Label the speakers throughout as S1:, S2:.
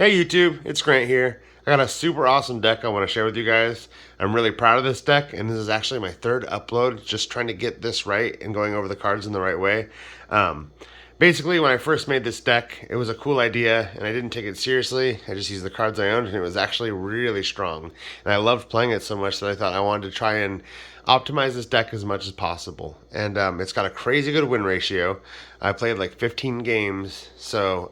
S1: Hey YouTube, it's Grant here. I got a super awesome deck I want to share with you guys. I'm really proud of this deck, and this is actually my third upload, just trying to get this right and going over the cards in the right way. Basically, when I first made this deck, it was a cool idea, and I didn't take it seriously. I just used the cards I owned, and it was actually really strong. And I loved playing it so much that I thought I wanted to try and optimize this deck as much as possible. And it's got a crazy good win ratio. I played like 15 games, so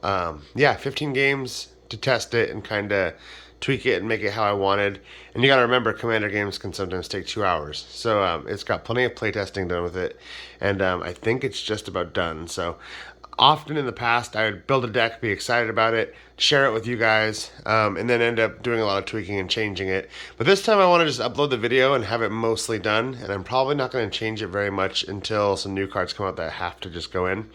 S1: yeah, 15 games to test it and kind of tweak it and make it how I wanted. And you got to remember, Commander games can sometimes take 2 hours. So it's got plenty of playtesting done with it. And I think it's just about done. So often in the past, I would build a deck, be excited about it, share it with you guys, and then end up doing a lot of tweaking and changing it. But this time I want to just upload the video and have it mostly done. And I'm probably not going to change it very much until some new cards come out that have to just go in.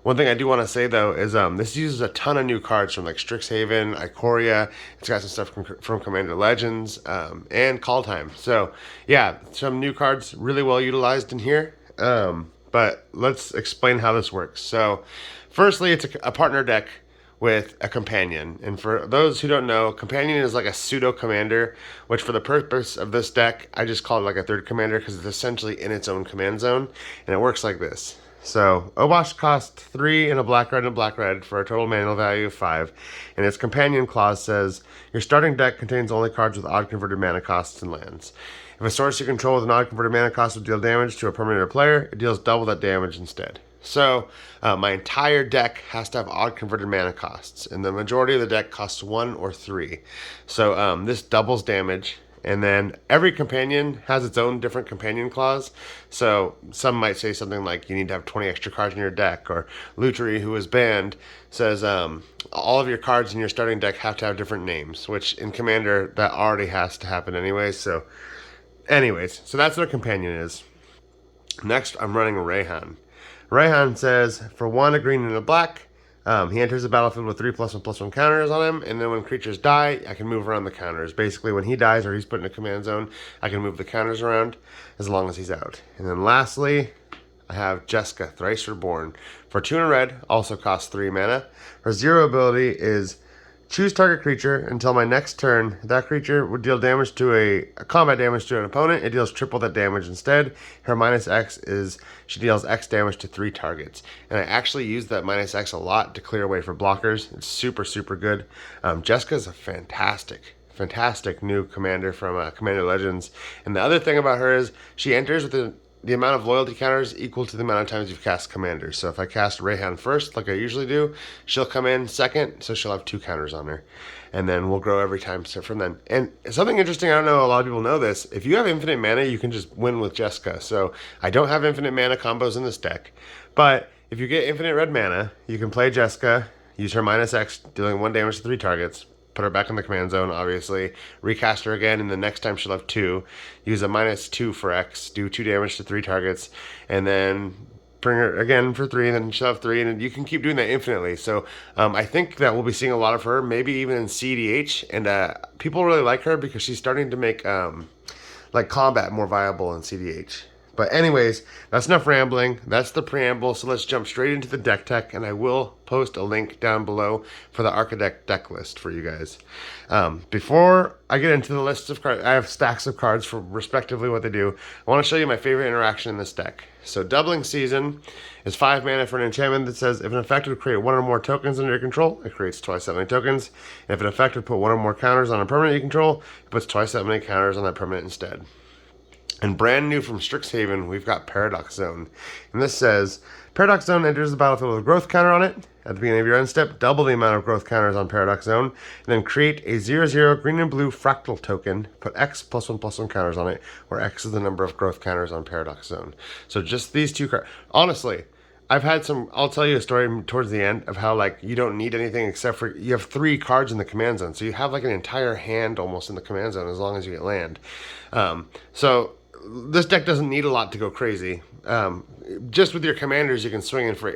S1: One thing I do want to say though is this uses a ton of new cards from like Strixhaven, Ikoria. It's got some stuff from Commander Legends and Call Time. So yeah, some new cards really well utilized in here. But let's explain how this works. So firstly, it's a partner deck with a companion. And for those who don't know, companion is like a pseudo commander, which for the purpose of this deck, I just call it like a third commander because it's essentially in its own command zone. And it works like this. So Obosh costs 3 and a black red and a black red for a total mana value of 5. And its companion clause says, your starting deck contains only cards with odd converted mana costs and lands. If a source you control with an odd converted mana cost will deal damage to a permanent or player, it deals double that damage instead. So my entire deck has to have odd converted mana costs, and the majority of the deck costs 1 or 3. So this doubles damage. And then every companion has its own different companion clause. So some might say something like you need to have 20 extra cards in your deck, or Lutri, who is banned, says all of your cards in your starting deck have to have different names, which in Commander that already has to happen anyway. So anyways, so that's what a companion is. Next, I'm running Reyhan. Reyhan says for 1 a green and a black, he enters the battlefield with 3+1/+1 counters on him, and then when creatures die, I can move around the counters. Basically, when he dies or he's put in a command zone, I can move the counters around as long as he's out. And then lastly, I have Jeska, Thrice Reborn. For 2 and a red, also costs 3 mana. Her 0 ability is choose target creature until my next turn. That creature would deal damage to a combat damage to an opponent. It deals triple that damage instead. Her -X is she deals X damage to 3 targets. And I actually use that -X a lot to clear away for blockers. It's super, super good. Jeska is a fantastic new commander from Commander Legends. And the other thing about her is she enters with the amount of loyalty counters equal to the amount of times you've cast Commander. So if I cast Reyhan first, like I usually do, she'll come in second, so she'll have 2 counters on her. And then we'll grow every time from then. And something interesting, I don't know, a lot of people know this, if you have infinite mana, you can just win with Jeska. So I don't have infinite mana combos in this deck, but if you get infinite red mana, you can play Jeska, use her -X, dealing 1 damage to 3 targets, put her back in the command zone, obviously, recast her again, and the next time she'll have 2. Use a -2 for X, do 2 damage to 3 targets, and then bring her again for 3, and then she'll have 3, and you can keep doing that infinitely. So I think that we'll be seeing a lot of her, maybe even in CDH, and people really like her because she's starting to make like combat more viable in CDH. But anyways, that's enough rambling. That's the preamble. So let's jump straight into the deck tech, and I will post a link down below for the Architect deck list for you guys. Before I get into the list of cards, I have stacks of cards for respectively what they do. I want to show you my favorite interaction in this deck. So Doubling Season is 5 mana for an enchantment that says if an effect would create 1 or more tokens under your control, it creates twice that many tokens. And if an effect would put 1 or more counters on a permanent you control, it puts twice that many counters on that permanent instead. And brand new from Strixhaven, we've got Paradox Zone. And this says, Paradox Zone enters the battlefield with a growth counter on it. At the beginning of your end step, double the amount of growth counters on Paradox Zone, and then create a 0/0 green and blue fractal token, put X +1/+1 counters on it, where X is the number of growth counters on Paradox Zone. So just these 2 cards. Honestly, I've had some, I'll tell you a story towards the end of how like you don't need anything except for, you have 3 cards in the command zone. So you have like an entire hand almost in the command zone as long as you get land. So this deck doesn't need a lot to go crazy. Just with your commanders, you can swing in for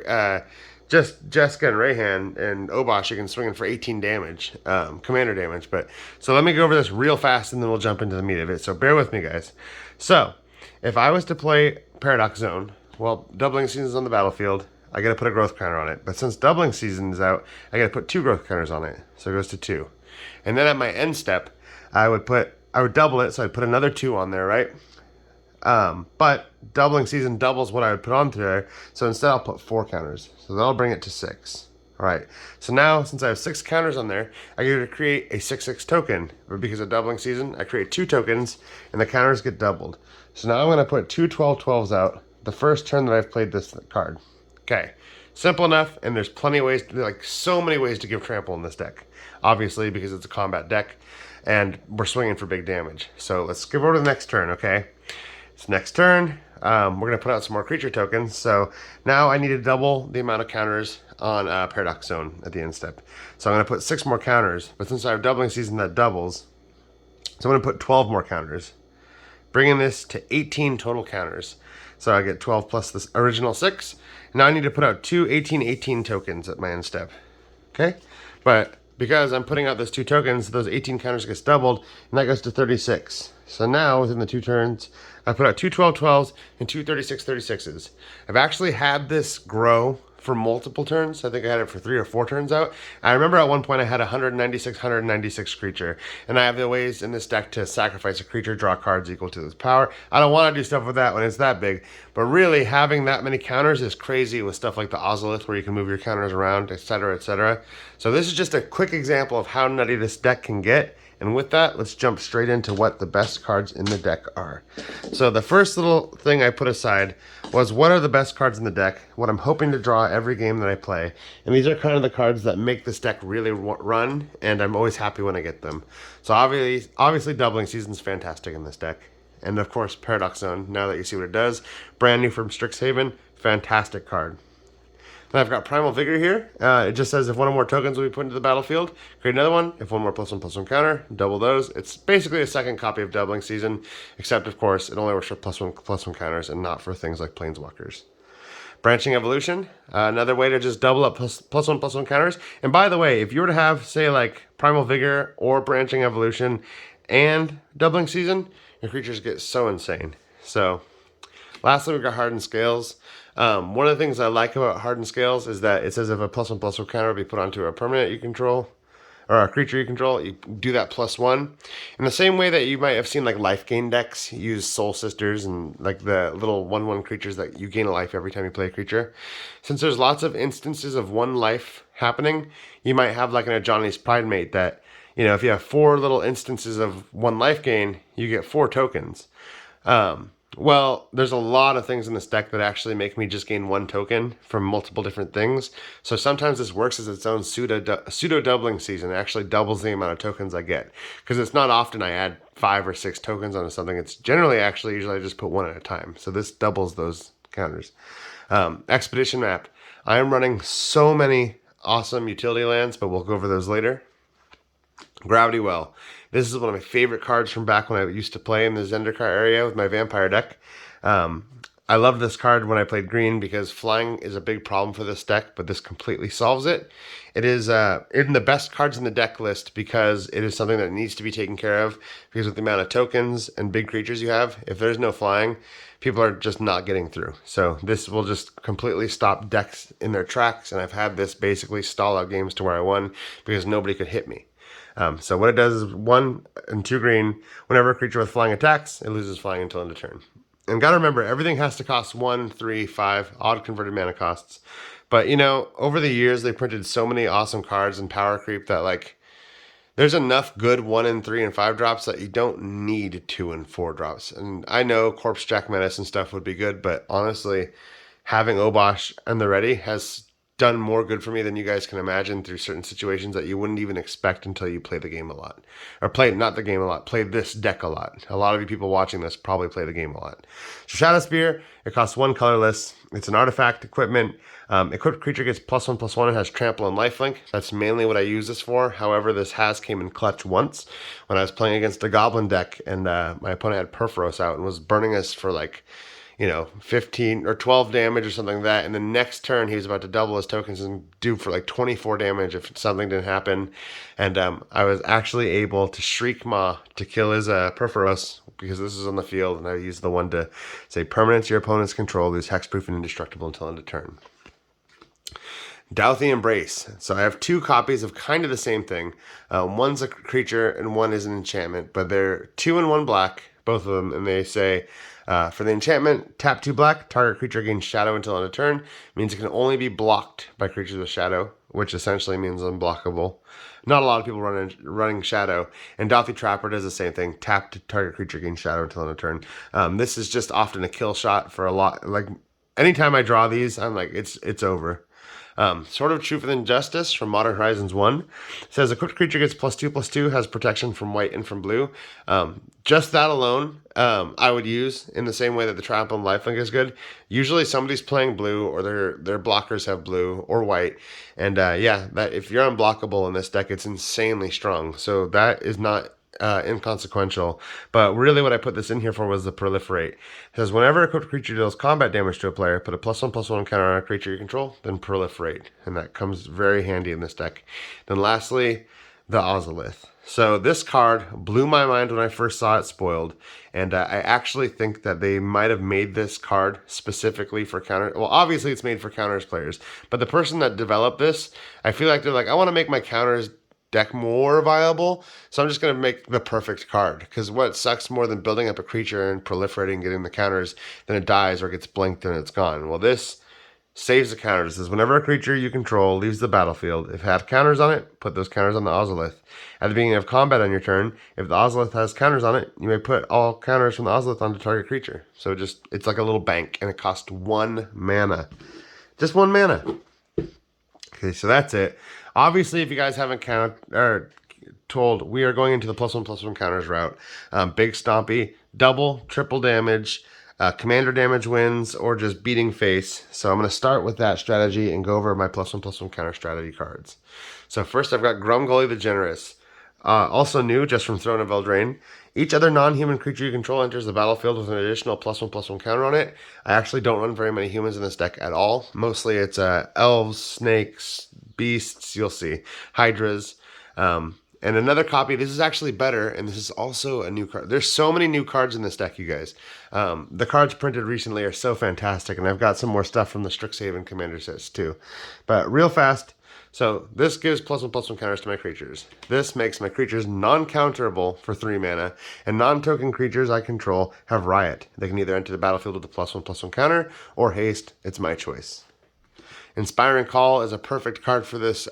S1: just Jeska and Reyhan and Obosh. You can swing in for 18 damage, commander damage. But so let me go over this real fast, and then we'll jump into the meat of it. So bear with me, guys. So if I was to play Paradox Zone, well, Doubling Season's on the battlefield. I got to put a growth counter on it. But since doubling season is out, I got to put 2 growth counters on it. So it goes to 2. And then at my end step, I would double it, so I'd put another 2 on there, right? But doubling season doubles what I would put on there, so instead I'll put 4 counters. So that'll bring it to 6. All right, so now since I have 6 counters on there, I get to create a 6/6 token. But because of doubling season, I create 2 tokens, and the counters get doubled. So now I'm going to put 2 12/12s out the first turn that I've played this card. Okay, simple enough, and there's plenty of ways, like so many ways to give trample in this deck. Obviously, because it's a combat deck, and we're swinging for big damage. So let's skip over to the next turn, okay? It's next turn. We're going to put out some more creature tokens. So now I need to double the amount of counters on Paradox Zone at the end step. So I'm going to put 6 more counters. But since I have doubling season, that doubles. So I'm going to put 12 more counters, bringing this to 18 total counters. So I get 12 plus this original 6. Now I need to put out 2 18/18 tokens at my end step. Okay? But because I'm putting out those 2 tokens, those 18 counters gets doubled, and that goes to 36. So now, within the 2 turns, I put out 2 12/12s and 2 36/36s. I've actually had this grow for multiple turns. I think I had it for 3 or 4 turns out. I remember at one point I had 196 creature, and I have the ways in this deck to sacrifice a creature, draw cards equal to its power. I don't want to do stuff with that when it's that big, but really having that many counters is crazy with stuff like the Ozolith where you can move your counters around, etc., etc. So this is just a quick example of how nutty this deck can get. And with that, let's jump straight into what the best cards in the deck are. So the first little thing I put aside was what are the best cards in the deck, what I'm hoping to draw every game that I play. And these are kind of the cards that make this deck really run, and I'm always happy when I get them. So obviously doubling season's fantastic in this deck. And of course, Paradox Zone, now that you see what it does, brand new from Strixhaven, fantastic card. Then I've got Primal Vigor here. It just says if one or more tokens will be put into the battlefield, create another one. If one more +1/+1 counter, double those. It's basically a second copy of Doubling Season, except of course it only works for +1/+1 counters and not for things like Planeswalkers. Branching Evolution, another way to just double up +1/+1 counters. And by the way, if you were to have, say, like Primal Vigor or Branching Evolution and Doubling Season, your creatures get so insane. So, lastly, we've got Hardened Scales. One of the things I like about Hardened Scales is that it says if a +1/+1 counter will be put onto a permanent you control, or a creature you control, you do that +1. In the same way that you might have seen like life gain decks use Soul Sisters and like the little 1/1 creatures that you gain a life every time you play a creature. Since there's lots of instances of 1 life happening, you might have like an Ajani's Pridemate that, you know, if you have 4 little instances of 1 life gain, you get 4 tokens. Well, there's a lot of things in this deck that actually make me just gain 1 token from multiple different things. So sometimes this works as its own pseudo doubling season. It actually doubles the amount of tokens I get. Because it's not often I add 5 or 6 tokens onto something. It's generally usually I just put 1 at a time. So this doubles those counters. Expedition Map. I am running so many awesome utility lands, but we'll go over those later. Gravity Well. This is one of my favorite cards from back when I used to play in the Zendikar area with my vampire deck. I loved this card when I played green because flying is a big problem for this deck, but this completely solves it. It is in the best cards in the deck list because it is something that needs to be taken care of, because with the amount of tokens and big creatures you have, if there's no flying, people are just not getting through. So this will just completely stop decks in their tracks, and I've had this basically stall out games to where I won because nobody could hit me. So what it does is 1 and 2 green. Whenever a creature with flying attacks, it loses flying until end of turn. And gotta remember, everything has to cost 1, 3, 5 odd converted mana costs. But you know, over the years they printed so many awesome cards and power creep that like there's enough good 1 and 3 and 5 drops that you don't need 2 and 4 drops. And I know Corpse Jack Menace and stuff would be good, but honestly, having Obosh and the ready has done more good for me than you guys can imagine through certain situations that you wouldn't even expect until you play the game a lot. Or play, not the game a lot, play this deck a lot. A lot of you people watching this probably play the game a lot. So Shadow Spear, it costs 1 colorless. It's an artifact equipment. Equipped creature gets +1/+1 and has trample and lifelink. That's mainly what I use this for. However, this has came in clutch once when I was playing against a goblin deck and my opponent had Perforos out and was burning us for like, you know, 15 or 12 damage or something like that. And the next turn, he was about to double his tokens and do for like 24 damage if something didn't happen. And I was actually able to Shriek Maw to kill his Perforos because this is on the field. And I used the one to say, permanents your opponent's control, lose hexproof and indestructible until end of turn. Douthie Embrace. So I have two copies of kind of the same thing. One's a creature and one is an enchantment, but they're 2 and 1 black, both of them, and they say for the enchantment, tap 2 black, target creature gains shadow until end of turn. Means it can only be blocked by creatures with shadow, which essentially means unblockable. Not a lot of people running shadow, and Douthie Trapper does the same thing. Tap to target creature gains shadow until end of turn. This is just often a kill shot for a lot. Like anytime I draw these, I'm like it's over. Sort of Truth and Injustice from Modern Horizons 1 says equipped creature gets +2/+2, has protection from white and from blue. Just that alone, I would use in the same way that the Trample and Lifelink is good. Usually somebody's playing blue or their blockers have blue or white. And yeah, that if you're unblockable in this deck, it's insanely strong. So that is not inconsequential. But really what I put this in here for was the proliferate. It says whenever a equipped creature deals combat damage to a player, put a +1/+1 counter on a creature you control, then proliferate. And that comes very handy in this deck. Then lastly, the Ozolith. So this card blew my mind when I first saw it spoiled, and I actually think that they might have made this card specifically for counter. Well, obviously it's made for counters players, but the person that developed this, I feel like they're like, I want to make my counters deck more viable, so I'm just going to make the perfect card. Because what sucks more than building up a creature and proliferating, getting the counters, then it dies or gets blinked and it's gone. Well, this saves the counters. It says whenever a creature you control leaves the battlefield, if it has counters on it, put those counters on the Ozolith. At the beginning of combat on your turn, if the Ozolith has counters on it, you may put all counters from the Ozolith onto target creature. So it's like a little bank, and it costs 1 mana. Just 1 mana. Okay, so that's it. Obviously, if you guys haven't told, we are going into the +1/+1 counters route. Big Stompy, double, triple damage, commander damage wins, or just beating face. So I'm going to start with that strategy and go over my +1/+1 counter strategy cards. So first I've got Grumgully the Generous. Also new, just from Throne of Eldraine. Each other non-human creature you control enters the battlefield with an additional +1/+1 counter on it. I actually don't run very many humans in this deck at all. Mostly it's elves, snakes, beasts, you'll see, hydras. And another copy, this is actually better, and this is also a new card. There's so many new cards in this deck, you guys. The cards printed recently are so fantastic, and I've got some more stuff from the Strixhaven Commander sets too. But real fast, so this gives +1/+1 counters to my creatures. This makes my creatures non-counterable for 3 mana, and non-token creatures I control have Riot. They can either enter the battlefield with a +1/+1 counter, or haste. It's my choice. Inspiring Call is a perfect card for this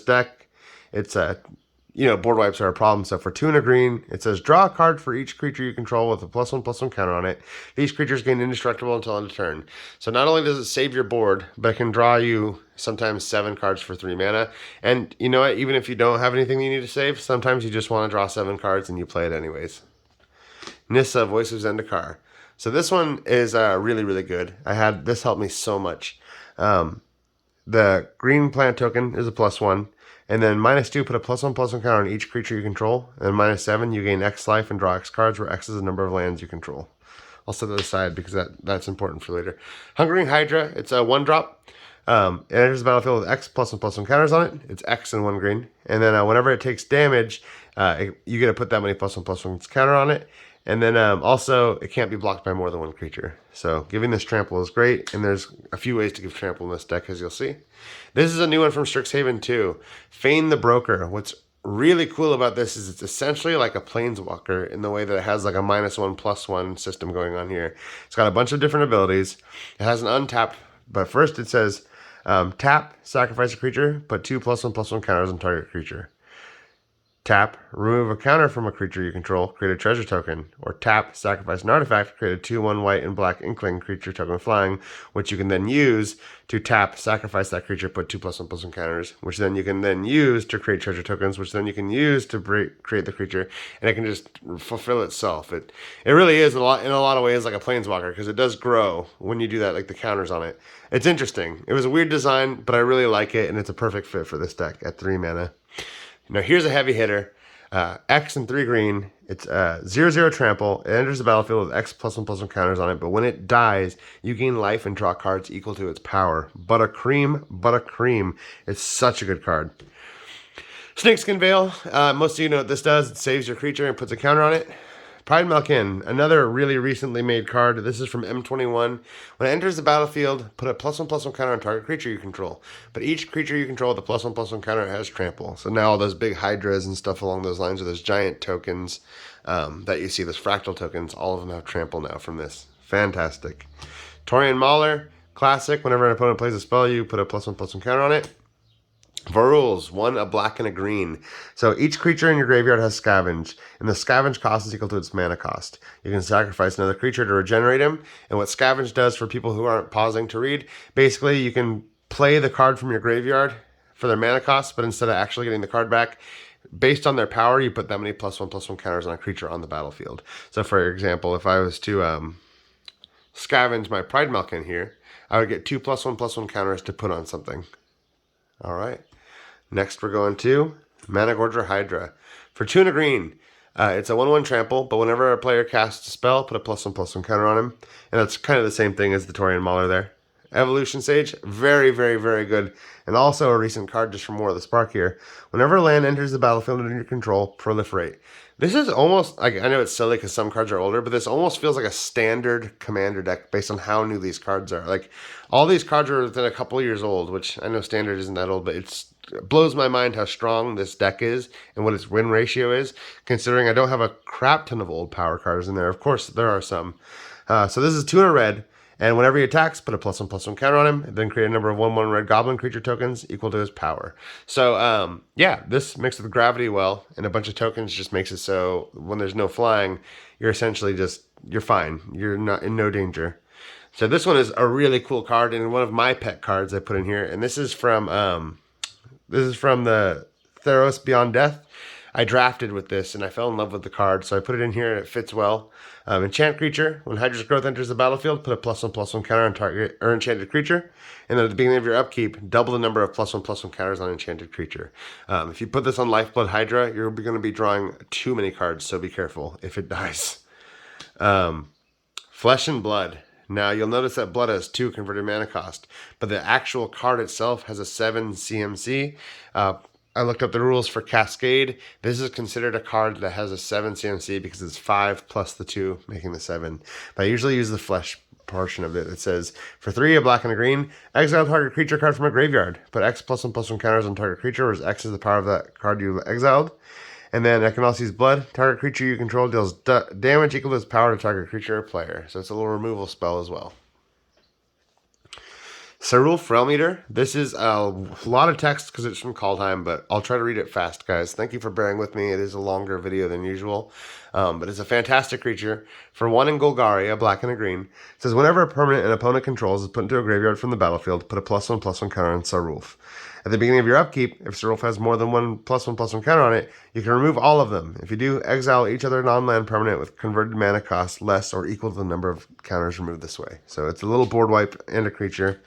S1: deck. It's board wipes are a problem. So for 2 and a green, it says draw a card for each creature you control with a +1/+1 counter on it. These creatures gain indestructible until end of turn. So not only does it save your board, but it can draw you sometimes 7 cards for 3 mana. And you know what? Even if you don't have anything you need to save, sometimes you just want to draw 7 cards and you play it anyways. Nissa, Voice of Zendikar. So this one is really, really good. This helped me so much. The green plant token is a +1. And then -2, put a +1/+1 counter on each creature you control. And -7, you gain X life and draw X cards, where X is the number of lands you control. I'll set that aside because that's important for later. Hungering Hydra, it's a 1-drop. It enters the battlefield with X +1/+1 counters on it. It's X and 1 green. And then whenever it takes damage, you get to put that many +1/+1 counter on it. And then also, it can't be blocked by more than 1 creature. So giving this trample is great, and there's a few ways to give trample in this deck, as you'll see. This is a new one from Strixhaven too. Feign the Broker. What's really cool about this is it's essentially like a Planeswalker in the way that it has like a -1/+1 system going on here. It's got a bunch of different abilities. It has an untap, but first it says tap, sacrifice a creature, put 2 +1/+1 counters on target creature. Tap, remove a counter from a creature you control, create a treasure token. Or tap, sacrifice an artifact, create a 2/1 white and black inkling creature token flying, which you can then use to tap, sacrifice that creature, put 2 +1/+1 counters, which then you can then use to create treasure tokens, which then you can use to create the creature, and it can just fulfill itself. It really is in a lot of ways like a Planeswalker, because it does grow when you do that, like the counters on it. It's interesting. It was a weird design, but I really like it, and it's a perfect fit for this deck at 3 mana. Now here's a heavy hitter. X and 3 green. It's 0/0 trample. It enters the battlefield with X +1/+1 counters on it, but when it dies, you gain life and draw cards equal to its power. Buttercream. It's such a good card. Snakeskin Veil. Most of you know what this does. It saves your creature and puts a counter on it. Pride Malkin, another really recently made card. This is from M21. When it enters the battlefield, put a +1/+1 counter on target creature you control. But each creature you control with a +1/+1 counter has trample. So now all those big hydras and stuff along those lines, or those giant tokens that you see, those fractal tokens, all of them have trample now from this. Fantastic. Torian Mauler, classic. Whenever an opponent plays a spell, you put a +1/+1 counter on it. For rules, 1, a black and a green. So each creature in your graveyard has scavenge, and the scavenge cost is equal to its mana cost. You can sacrifice another creature to regenerate him, and what scavenge does for people who aren't pausing to read, basically you can play the card from your graveyard for their mana cost, but instead of actually getting the card back, based on their power, you put that many +1/+1 counters on a creature on the battlefield. So for example, if I was to scavenge my Pride Malkin here, I would get 2 +1/+1 counters to put on something. All right. Next, we're going to Mana Gorger Hydra. For 2 and a green, it's a 1/1 trample, but whenever a player casts a spell, put a +1/+1 counter on him. And that's kind of the same thing as the Torian Mauler there. Evolution Sage, very, very, very good. And also a recent card just from War of the Spark here. Whenever a land enters the battlefield under your control, proliferate. This is almost, like, I know it's silly because some cards are older, but this almost feels like a standard commander deck based on how new these cards are. Like, all these cards are within a couple years old, which I know standard isn't that old, but it blows my mind how strong this deck is and what its win ratio is, considering I don't have a crap ton of old power cards in there. Of course, there are some. So this is 2 in a red. And whenever he attacks, put a +1/+1 counter on him, and then create a number of 1/1 red goblin creature tokens equal to his power. So, yeah, this mixed with gravity well, and a bunch of tokens just makes it so when there's no flying, you're essentially you're fine. You're not in no danger. So this one is a really cool card, and one of my pet cards I put in here, and this is from the Theros Beyond Death. I drafted with this, and I fell in love with the card, so I put it in here, and it fits well. Enchant creature. When Hydra's Growth enters the battlefield, put a +1/+1 counter on target or enchanted creature. And then at the beginning of your upkeep, double the number of +1/+1 counters on enchanted creature. If you put this on Lifeblood Hydra, you're going to be drawing too many cards, so be careful if it dies. Flesh and Blood. Now, you'll notice that Blood has 2 converted mana cost, but the actual card itself has a 7 CMC. I looked up the rules for Cascade. This is considered a card that has a 7 CMC because it's 5 plus the 2, making the 7. But I usually use the flesh portion of it. It says, for 3, a black and a green, exile target creature card from a graveyard. Put X +1/+1 counters on target creature, where X is the power of that card you exiled. And then I can also use Blood. Target creature you control deals damage equal to its power to target creature or player. So it's a little removal spell as well. Cyril Frelmeter. This is a lot of text because it's from Kaldheim, but I'll try to read it fast, guys. Thank you for bearing with me. It is a longer video than usual, but it's a fantastic creature. For 1 in Golgari, a black and a green. It says, whenever a permanent an opponent controls is put into a graveyard from the battlefield, put a +1/+1 counter on Sarulf. At the beginning of your upkeep, if Sarulf has more than 1 +1/+1 counter on it, you can remove all of them. If you do, exile each other non-land permanent with converted mana cost less or equal to the number of counters removed this way. So it's a little board wipe and a creature.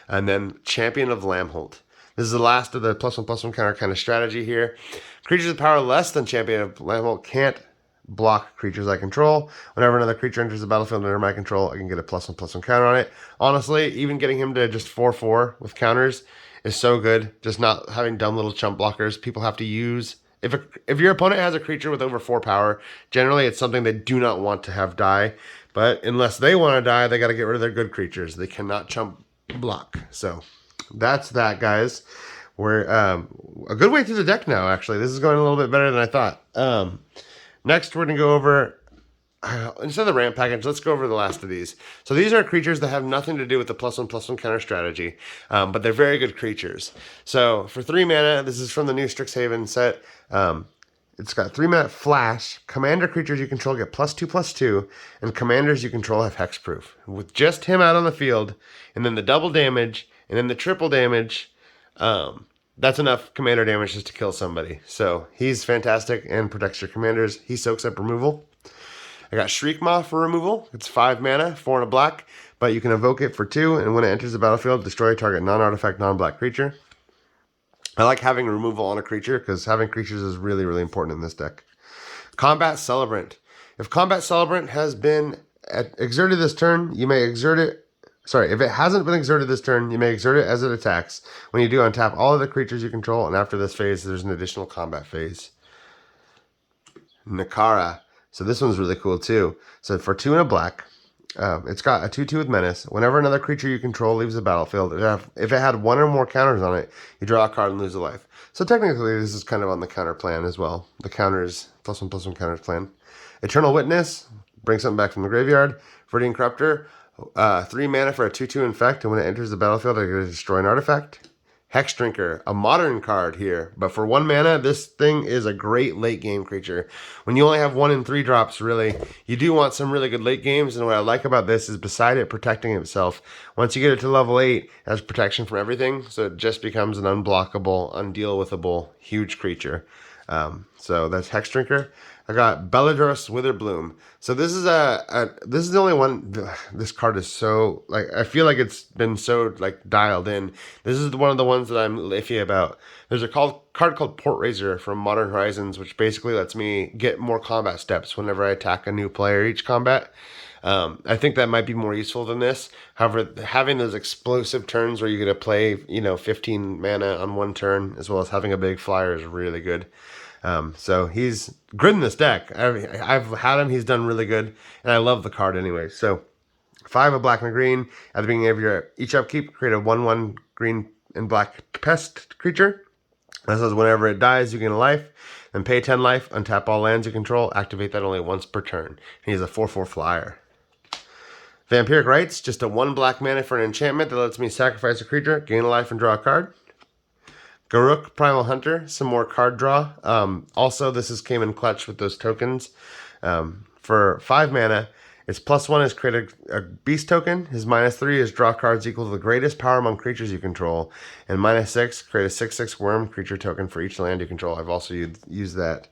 S1: And then Champion of Lamholt. This is the last of the +1/+1 counter kind of strategy here. Creatures with power less than Champion of Lamholt can't block creatures I control. Whenever another creature enters the battlefield under my control, I can get a +1/+1 counter on it. Honestly, even getting him to just 4/4 with counters is so good. Just not having dumb little chump blockers. People have to use... If your opponent has a creature with over 4 power, generally it's something they do not want to have die. But unless they want to die, they got to get rid of their good creatures. They cannot chump block. So that's that, guys. We're a good way through the deck now, actually. This is going a little bit better than I thought. Next, we're going to go over, instead of the ramp package, let's go over the last of these. So these are creatures that have nothing to do with the +1/+1 counter strategy, but they're very good creatures. So for 3 mana, this is from the new Strixhaven set. It's got 3 mana Flash. Commander creatures you control get +2/+2, and commanders you control have hexproof. With just him out on the field, and then the double damage, and then the triple damage, that's enough commander damage just to kill somebody. So he's fantastic and protects your commanders. He soaks up removal. I got Shriekmaw for removal. It's 5 mana, 4 and a black, but you can evoke it for 2, and when it enters the battlefield, destroy target non-artifact, non-black creature. I like having removal on a creature because having creatures is really, really important in this deck. Combat Celebrant. If Combat Celebrant has been exerted this turn, you may exert it. Sorry, if it hasn't been exerted this turn, you may exert it as it attacks. When you do, untap all of the creatures you control, and after this phase, there's an additional combat phase. Nakara. So this one's really cool too. So for 2 and a black, it's got a 2/2 with menace. Whenever another creature you control leaves the battlefield, if it had 1 or more counters on it, you draw a card and lose a life. So technically, this is kind of on the counter plan as well. The counters, +1/+1 counters plan. Eternal Witness, bring something back from the graveyard. Viridian Corruptor, 3 mana for a 2/2 infect, and when it enters the battlefield, I get to destroy an artifact. Hex Drinker, a modern card here, but for 1 mana, this thing is a great late game creature. When you only have 1 and 3 drops, really, you do want some really good late games, and what I like about this is beside it protecting itself, once you get it to level 8, it has protection from everything, so it just becomes an unblockable, undeal-withable, huge creature. So that's Hex Drinker. I got Beladros Witherbloom. So this is this is the only one. This card is so like I feel like it's been so like dialed in. This is one of the ones that I'm iffy about. There's a card called Port Razor from Modern Horizons, which basically lets me get more combat steps whenever I attack a new player each combat. I think that might be more useful than this. However, having those explosive turns where you get to play, 15 mana on 1 turn, as well as having a big flyer is really good. So he's good in this deck. I've had him. He's done really good, and I love the card anyway. So 5 of black and a green. At the beginning of your each upkeep, create a 1/1 green and black pest creature. That says whenever it dies, you gain a life. Then pay 10 life, untap all lands you control, activate that only once per turn. And he's a 4/4 flyer. Vampiric Rites, just a 1 black mana for an enchantment that lets me sacrifice a creature, gain a life, and draw a card. Garruk, Primal Hunter, some more card draw. Also, came in clutch with those tokens. For 5 mana, its +1 is create a beast token. His -3 is draw cards equal to the greatest power among creatures you control. And -6, create a 6/6 worm creature token for each land you control. I've also used that.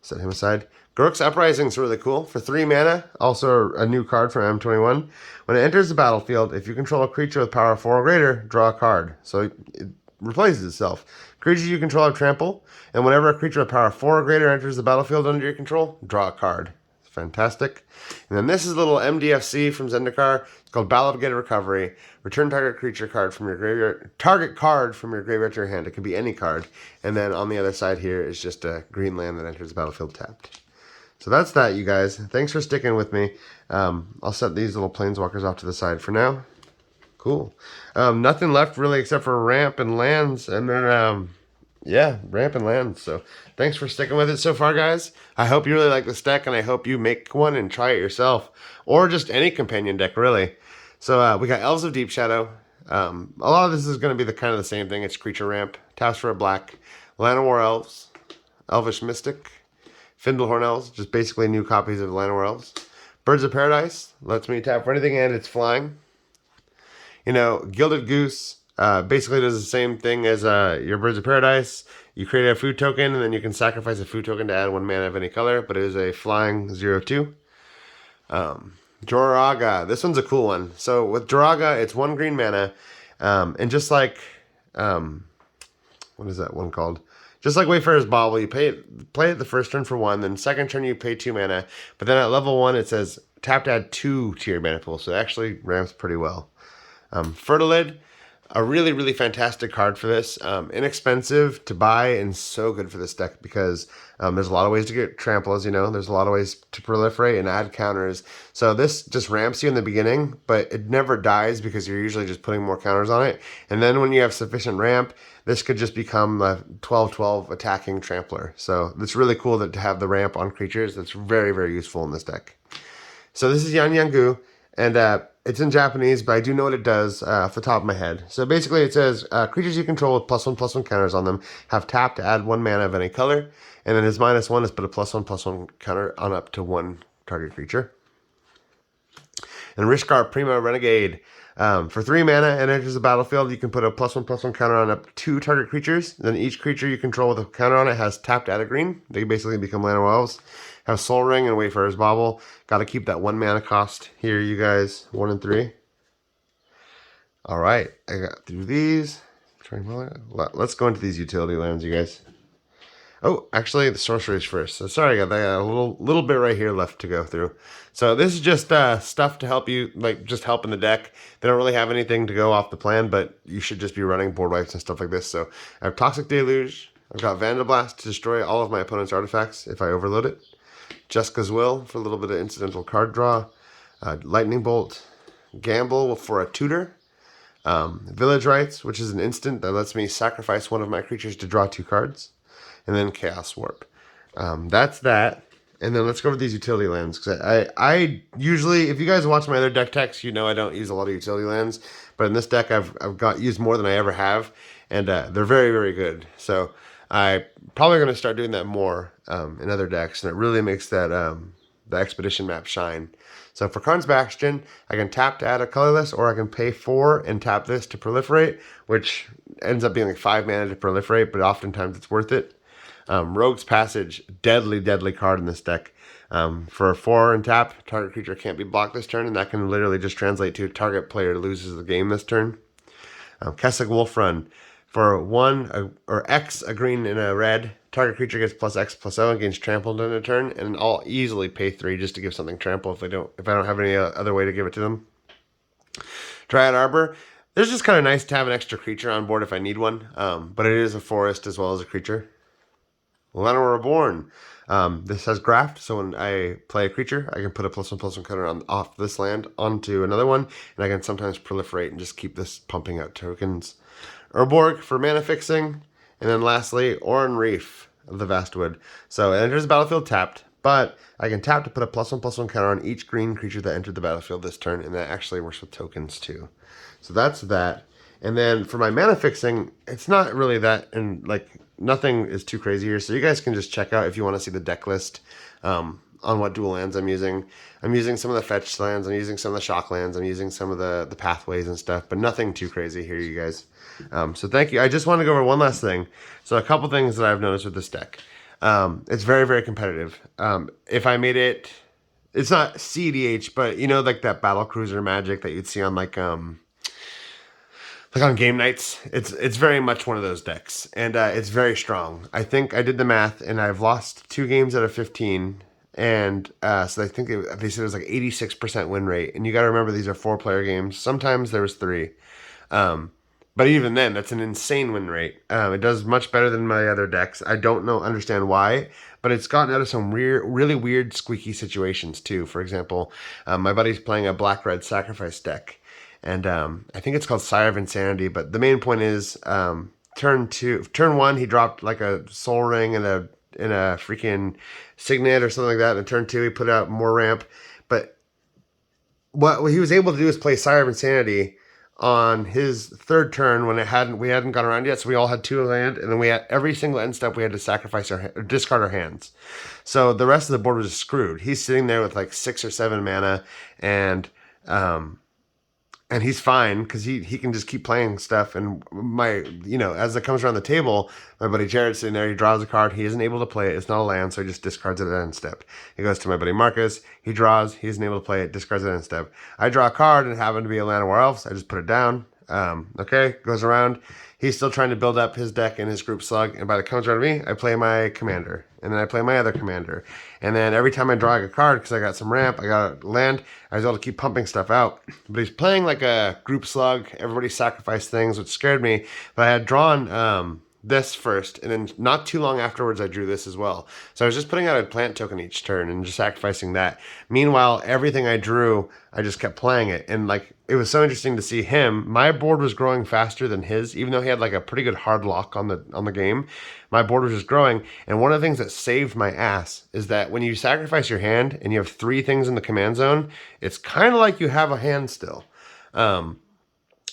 S1: Set him aside. Garruk's Uprising is really cool. For 3 mana, also a new card from M21. When it enters the battlefield, if you control a creature with power 4 or greater, draw a card. So it replaces itself. Creatures you control have trample, and whenever a creature with power 4 or greater enters the battlefield under your control, draw a card. Fantastic. And then this is a little MDFC from Zendikar. It's called Battlegated Recovery. Return target creature card from your graveyard. Target card from your graveyard to your hand. It can be any card. And then on the other side here is just a green land that enters the battlefield tapped. So that's that, you guys. Thanks for sticking with me. I'll set these little planeswalkers off to the side for now. Cool. Nothing left really except for ramp and lands, and then yeah, ramp and lands. So thanks for sticking with it so far, guys. I hope you really like this deck, and I hope you make one and try it yourself, or just any companion deck, really. So we got Elves of Deep Shadow. A lot of this is going to be the kind of the same thing. It's creature ramp, taps for a black, Llanowar Elves, Elvish Mystic, Findlehorn Elves, just basically new copies of Llanowar Elves. Birds of Paradise lets me tap for anything and it's flying. Gilded Goose basically does the same thing as your Birds of Paradise. You create a food token, and then you can sacrifice a food token to add 1 mana of any color, but it is a flying 0/2. Joraga, this one's a cool one. So with Joraga, it's 1 green mana, and just like, what is that one called? Just like Wayfarer's Bauble, you play it the first turn for 1, then second turn you pay 2 mana, but then at level 1 it says tap to add 2 to your mana pool, so it actually ramps pretty well. Fertilid, a really, really fantastic card for this. Inexpensive to buy and so good for this deck because there's a lot of ways to get trample, as you know. There's a lot of ways to proliferate and add counters. So this just ramps you in the beginning, but it never dies because you're usually just putting more counters on it. And then when you have sufficient ramp, this could just become a 12/12 attacking trampler. So it's really cool to have the ramp on creatures. That's very, very useful in this deck. So this is Yan Yangu, and it's in Japanese, but I do know what it does off the top of my head. So basically it says, creatures you control with +1/+1 counters on them have tapped to add 1 mana of any color, and then his -1 is put a +1/+1 counter on up to 1 target creature. And Rishkar Prima Renegade. For 3 mana and enters the battlefield, you can put a +1/+1 counter on up to 2 target creatures. Then each creature you control with a counter on it has tapped to add a green. They basically become Llanowar Elves. Have Soul Ring and Wayfarer's Bauble. Got to keep that 1 mana cost here, you guys. 1 and 3. All right, I got through these. Let's go into these utility lands, you guys. Oh, actually, the sorceries first. So sorry, I got a little bit right here left to go through. So this is just stuff to help you, just help in the deck. They don't really have anything to go off the plan, but you should just be running board wipes and stuff like this. So I have Toxic Deluge. I've got Vandalblast to destroy all of my opponent's artifacts if I overload it. Jeska's Will for a little bit of incidental card draw. Lightning Bolt, Gamble for a tutor. Village Rites, which is an instant that lets me sacrifice one of my creatures to draw 2 cards. And then Chaos Warp. That's that. And then let's go over these utility lands. Because I usually, if you guys watch my other deck techs, you know I don't use a lot of utility lands. But in this deck, I've got used more than I ever have. And they're very, very good. So I'm probably going to start doing that more in other decks. And it really makes that the Expedition map shine. So for Karn's Bastion, I can tap to add a colorless, or I can pay 4 and tap this to proliferate, which ends up being like 5 mana to proliferate, but oftentimes it's worth it. Rogue's Passage, deadly, deadly card in this deck. For 4 and tap, target creature can't be blocked this turn, and that can literally just translate to target player loses the game this turn. Kessig Wolf Run, for 1 or X, a green and a red, target creature gets +X/+0 and gains trampled in a turn, and I'll easily pay 3 just to give something trample if I don't have any other way to give it to them. Dryad Arbor. There's just kind of nice to have an extra creature on board if I need one, but it is a forest as well as a creature. Llanowar Reborn. This has graft, so when I play a creature, I can put a +1/+1 counter off this land onto another one, and I can sometimes proliferate and just keep this pumping out tokens. Urborg for mana fixing, and then lastly, Oran Reef of the Vastwood. So it enters the battlefield tapped, but I can tap to put a +1/+1 counter on each green creature that entered the battlefield this turn, and that actually works with tokens too. So that's that. And then for my mana fixing, it's not really that, and like nothing is too crazy here. So you guys can just check out if you want to see the deck list on what dual lands I'm using. I'm using some of the fetch lands, I'm using some of the shock lands, I'm using some of the pathways and stuff, but nothing too crazy here, you guys. So thank you. I just want to go over one last thing. So a couple things that I've noticed with this deck. It's very, very competitive. If I made it, it's not CDH, but you know, like that battle cruiser magic that you'd see on like on game nights. It's very much one of those decks, and it's very strong. I think I did the math, and I've lost 2 games out of 15, and so I think they said it was like 86% win rate. And you got to remember, these are 4-player games. Sometimes there was 3. But even then, that's an insane win rate. It does much better than my other decks. I don't understand why, but it's gotten out of some really weird, squeaky situations too. For example, my buddy's playing a black-red sacrifice deck, and I think it's called Sire of Insanity. But the main point is, turn 1, he dropped like a Soul Ring and a freaking Signet or something like that. And turn 2, he put out more ramp. But what he was able to do is play Sire of Insanity on his 3rd turn when we hadn't gone around yet, so we all had 2 land, and then we had every single end step we had to sacrifice or discard our hands. So the rest of the board was just screwed. He's sitting there with like 6 or 7 mana, and he's fine because he can just keep playing stuff. And as it comes around the table, my buddy Jared's sitting there. He draws a card. He isn't able to play it. It's not a land, so he just discards it at end step. He goes to my buddy Marcus. He draws. He isn't able to play it. Discards it at end step. I draw a card, and it happened to be a Llanowar Elves. I just put it down. Okay, goes around. He's still trying to build up his deck and his group slug, and by the time it comes around to me, I play my commander, and then I play my other commander, and then every time I draw a card, because I got some ramp, I got land, I was able to keep pumping stuff out. But he's playing like a group slug. Everybody sacrificed things, which scared me. But I had drawn this first, and then not too long afterwards I drew this as well. So I was just putting out a plant token each turn and just sacrificing that. Meanwhile, everything I drew, I just kept playing it, and like it was so interesting to see him. My board was growing faster than his, even though he had like a pretty good hard lock on the game. My board was just growing, and one of the things that saved my ass is that when you sacrifice your hand and you have 3 things in the command zone, it's kind of like you have a hand still.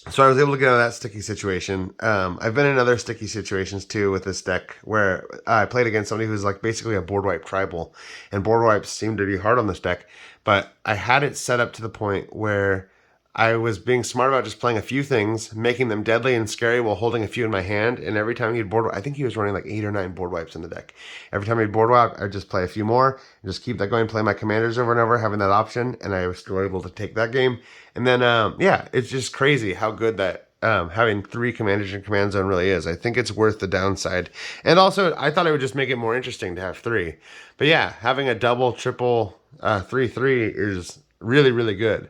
S1: So I was able to get out of that sticky situation. I've been in other sticky situations too with this deck where I played against somebody who's like basically a board wipe tribal, and board wipes seem to be hard on this deck. But I had it set up to the point where I was being smart about just playing a few things, making them deadly and scary while holding a few in my hand. And every time he'd board wipe, I think he was running like 8 or 9 board wipes in the deck. Every time he'd board wipe, I'd just play a few more and just keep that going, play my commanders over and over, having that option. And I was still able to take that game. And then, it's just crazy how good that having 3 commanders in command zone really is. I think it's worth the downside. And also, I thought it would just make it more interesting to have 3. But yeah, having a double, triple, 3/3 is really, really good.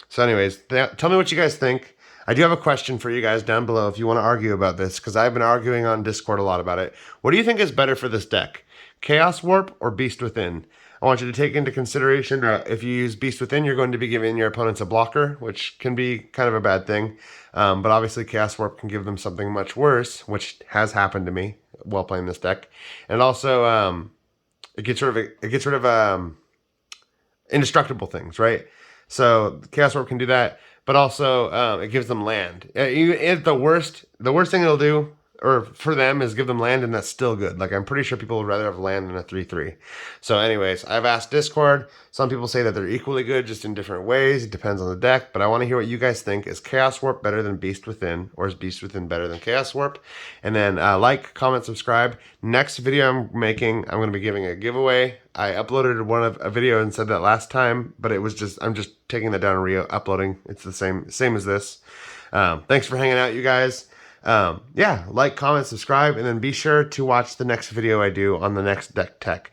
S1: So anyways, tell me what you guys think. I do have a question for you guys down below if you want to argue about this, because I've been arguing on Discord a lot about it. What do you think is better for this deck? Chaos Warp or Beast Within? I want you to take into consideration if you use Beast Within, you're going to be giving your opponents a blocker, which can be kind of a bad thing. But obviously Chaos Warp can give them something much worse, which has happened to me while playing this deck. And also, it gets rid of indestructible things, right? So Chaos Warp can do that, but also it gives them land. The worst thing it'll do, or for them, is give them land, and that's still good. Like, I'm pretty sure people would rather have land than a 3/3. So anyways, I've asked Discord. Some people say that they're equally good, just in different ways. It depends on the deck, but I want to hear what you guys think. Is Chaos Warp better than Beast Within, or is Beast Within better than Chaos Warp? And then like, comment, subscribe. Next video I'm making, I'm going to be giving a giveaway. I uploaded a video and said that last time, but it was I'm just taking that down and re-uploading. It's the same as this. Thanks for hanging out, you guys. Yeah, like, comment, subscribe, and then be sure to watch the next video I do on the next deck tech.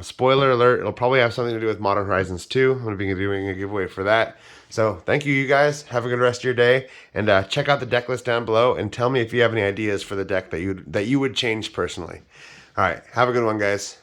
S1: Spoiler alert, it'll probably have something to do with Modern Horizons 2. I'm going to be doing a giveaway for that. So thank you guys. Have a good rest of your day, and check out the deck list down below and tell me if you have any ideas for the deck that you would change personally. All right, have a good one, guys.